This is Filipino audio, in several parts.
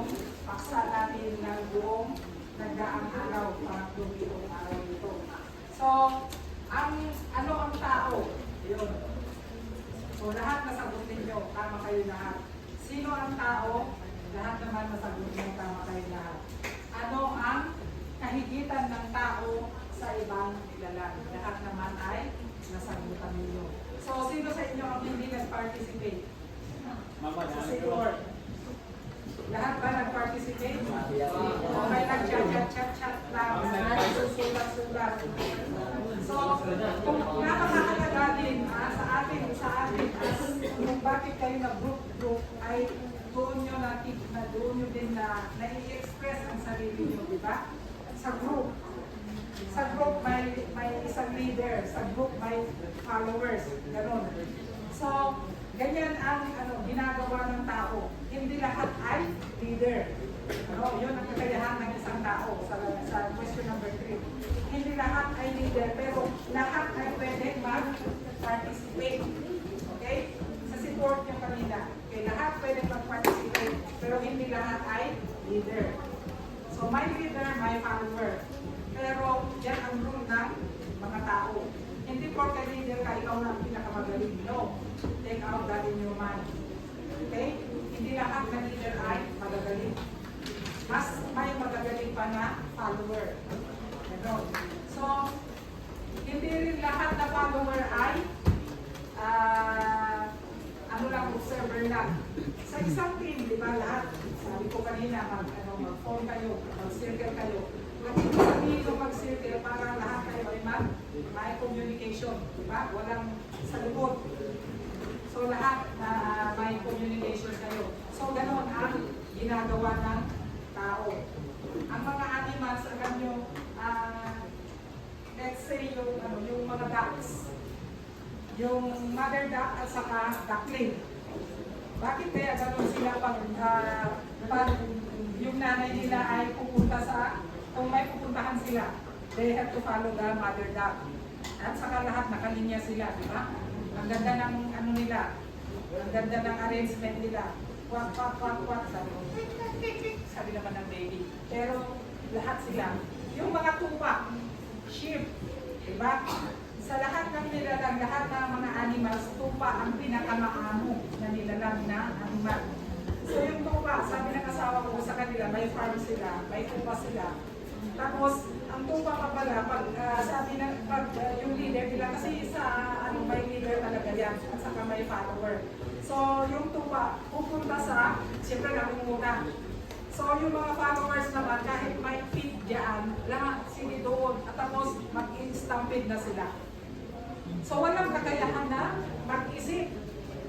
yung paksa natin ng buong nagdaang araw, parang lumilong araw nito. So, ano ang tao? Yun. So, lahat nasagot ninyo, tama kayo lahat. Sino ang tao? Lahat naman nasagot ninyo, tama kayo lahat. Ano ang kahigitan ng tao sa ibang nilalang? Lahat naman ay nasagutan ninyo. So, sino sa inyo ang hindi nag-participate? Sa Sigurd. Lahat ba nag-participate? O may nag-chat-chat lang, nagsusulat-sulat. So, kung napakahalaga din sa atin, kung bakit kayo nag-group ay doon nyo din na i-express ang sarili nyo, di ba? Sa group. Sa group may isang leader, sa group may followers, gano'n. So, ganyan ang ginagawa ng tao. Hindi lahat ay leader. Yun ang kakayahan ng isang tao sa question number 3. Hindi lahat ay leader, pero lahat ay pwede mag-participate. Okay? Sa support nyo kanina. Okay, lahat pwede mag-participate, pero hindi lahat ay leader. So, may leader, may follower. Pero yan ang rule ng mga tao. Hindi porke leader ka, ikaw na ang pinakamagaling. No. Take out that in your mind. Okay? Hindi lahat na leader ay magagaling. Mas may magagaling pa na follower. Ganon. So, hindi rin lahat na follower ay observer lang. Sa isang team, di ba lahat? Sabi ko kanina, mag-form kayo, mag-circle kayo. Hindi sabihin kung mag-circle para lahat kayo ay may communication. Diba? Walang salubot. So lahat na may communication kayo. So ganoon ang ginagawa ng tao. Ang mga animals, alam nyo, let's say yung mga ducks. Yung mother duck at saka duckling. Bakit kaya ganoon sila pag yung nanay nila ay pupunta kung may pupuntahan sila, they have to follow the mother duck. At saka lahat nakalinya sila, di ba? Ang ganda ng nila, ang ganda ng arrangement nila. Kwak, kwak, kwak, kwak, sabi naman ng baby. Pero lahat sila. Yung mga tupa, sheep, di ba? Sa lahat ng nilalang, lahat ng mga animals, tupa ang pinakamaamo na nilalang na animal. So yung tupa, sabi ng asawa ko sa kanila, may farm sila, may tupa sila. Tapos, ang tupa pa pala, sabi ng yung leader nila, kasi may leader talaga yan, at saka may follower. So, yung tupa, pupunta siyempre namumuna. So, yung mga followers naman, kahit may feed dyan, lahat sili doon, at tapos mag-stampede na sila. So, walang kakayahan na mag-isip.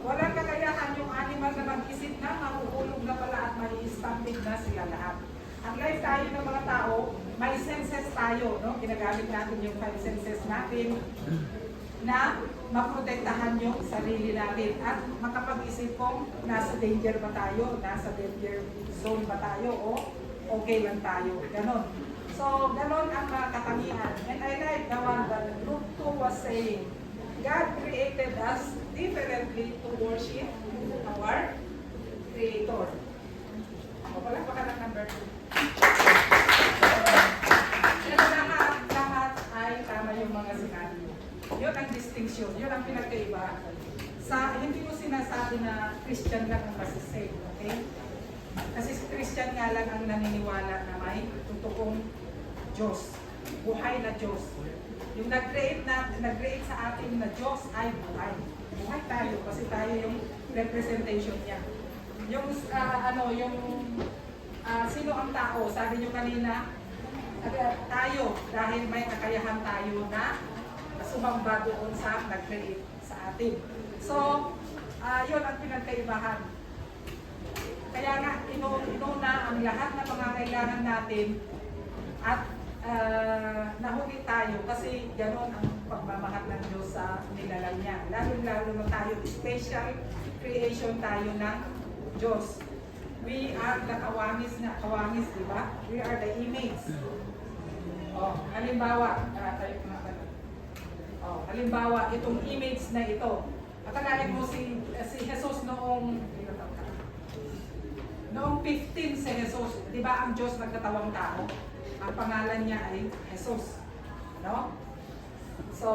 Walang kakayahan yung animal na mag-isip na, makukulog na pala at may stampede na sila lahat. Unlike tayo ng mga tao, may senses tayo, no? Ginagamit natin yung 5 senses natin na maprotektahan yung sarili natin at makapag-isip kung nasa danger ba tayo, nasa danger zone ba tayo o okay lang tayo. Ganon. So, ganon ang mga katangian. And I like the one that Luke 2 was saying, God created us differently to worship our Creator. O, wala pa ka ng number 2. Lahat ay tama yung mga sinabi. Yun ang distinction, yun ang pinagkaiba. Hindi ko sinasabi na Christian lang ang masisave, okay? Kasi Christian nga lang ang naniniwala na may totoong Diyos, buhay na Diyos. Yung nag-create sa atin na Diyos ay buhay. Buhay tayo kasi tayo yung representation niya. Yung sino ang tao? Sabi nyo kanina, tayo, dahil may kakayahan tayo na sumamba doon sa nag-create sa atin. So, yun ang pinagkaibahan. Kaya nga, inuna ang lahat na pangangailangan natin at nahuli tayo kasi gano'n ang pagmamahal ng Diyos sa nilalang niya. Lalo na tayo, special creation tayo ng Diyos. We are the kawangis, di ba? We are the image. Halimbawa, itong image na ito. At kalahin mo si Jesus noong Noong 15 si Jesus, di ba ang Diyos nagkatawang tao? Ang pangalan niya ay Jesus. No? So,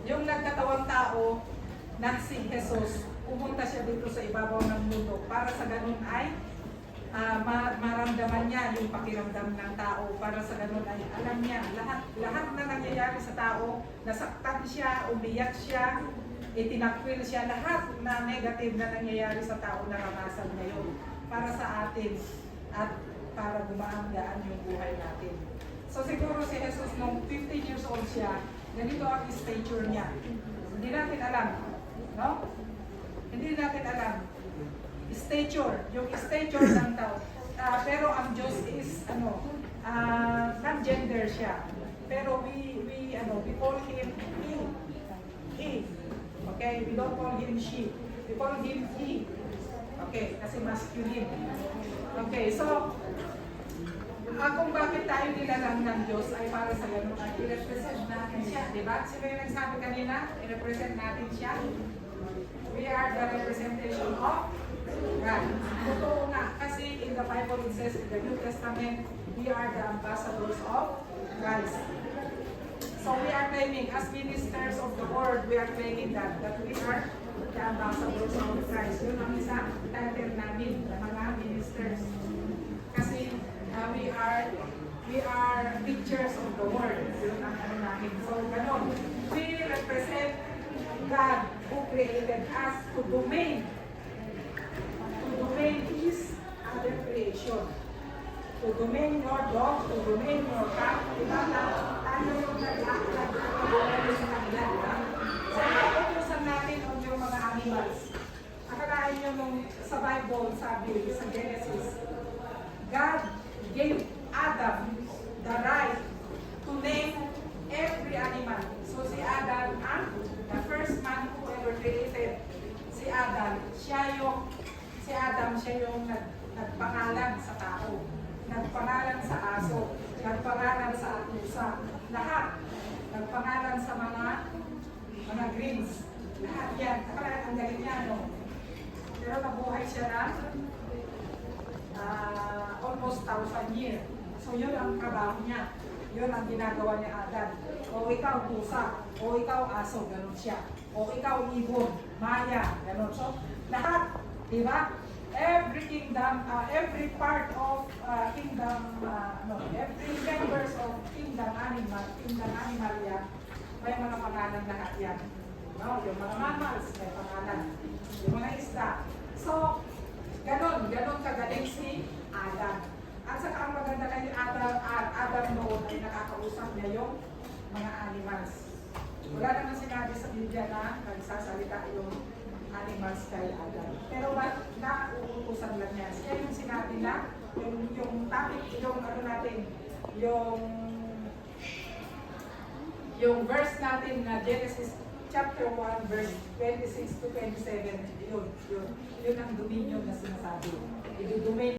yung nagkatawang tao na si Jesus, pumunta siya dito sa ibabaw ng mundo para sa ganun ay maramdaman niya yung pakiramdam ng tao, para sa ganun ay alam niya lahat na nangyayari sa tao, nasaktan siya, umiyak siya, itinakwil siya, lahat na negative na nangyayari sa tao, naranasan niya yun para sa atin at para gumaan-gaan yung buhay natin. So siguro si Jesus nung 15 years old siya, ganito ang stature niya. Hindi natin alam, no? Hindi natin alam. Stature, yung stature ng tao. Pero ang Diyos is non-gender siya. Pero we call him he. Okay, we don't call him she. We call him he. Okay, kasi masculine. Okay, so kung bakit tayo nilalang ng Diyos ay para sa ganun at i-represent natin siya, di ba? Sino yung nagsabi kanina? I-represent natin siya. We are the representation of God. Totoo nga, kasi in the Bible it says in the New Testament, we are the ambassadors of Christ. So we are claiming, as ministers of the Word, we are claiming that we are the ambassadors of Christ. Yun ang isang title namin, ng mga ministers. Kasi we are pictures of the Word. Yun ang ano namin. So ganon, we represent God who created us to domain His other creation. To domain your dog, to domain your cat, diba na tayo yung nag-aaklag sa kanila, diba? So, utusan natin yung mga animals. Akalain nyo nung sa Bible, sabi sa Genesis, God gave Adam the right to name every animal. So, si Adam, the first man who ever created, si Adam, siya yung nagpangalan sa tao. Nagpangalan sa aso, nagpangalan sa pusa, lahat. Nagpangalan sa mga greens. Lahat yan. Ang galing niya, no? Pero nabuhay siya na almost 1,000 years. So yun ang trabaho niya. Yun ang ginagawa ni Adam. O ikaw pusa, o ikaw aso, ganun siya. O ikaw ibon, maya, ganun. So lahat, di ba? Every kingdom, every part of kingdom, every members of kingdom animal yan, may mga pangalan lahat yan. No? Yung mga mammals, may pangalan. Yung mga isda. So, ganon kagaling si Adam. At saka ang maganda kay Adam noon ay nakakausap niya yung mga animals. Wala naman sinabi sa Biblia na nagsasalita yung animals kay Adam. Pero nauutusan lang niya. Siya yung sinabi na, yung topic, yung ano natin, yung verse natin na Genesis chapter 1, verse 26 to 27, yun ang dominion na sinasabi. Idudomain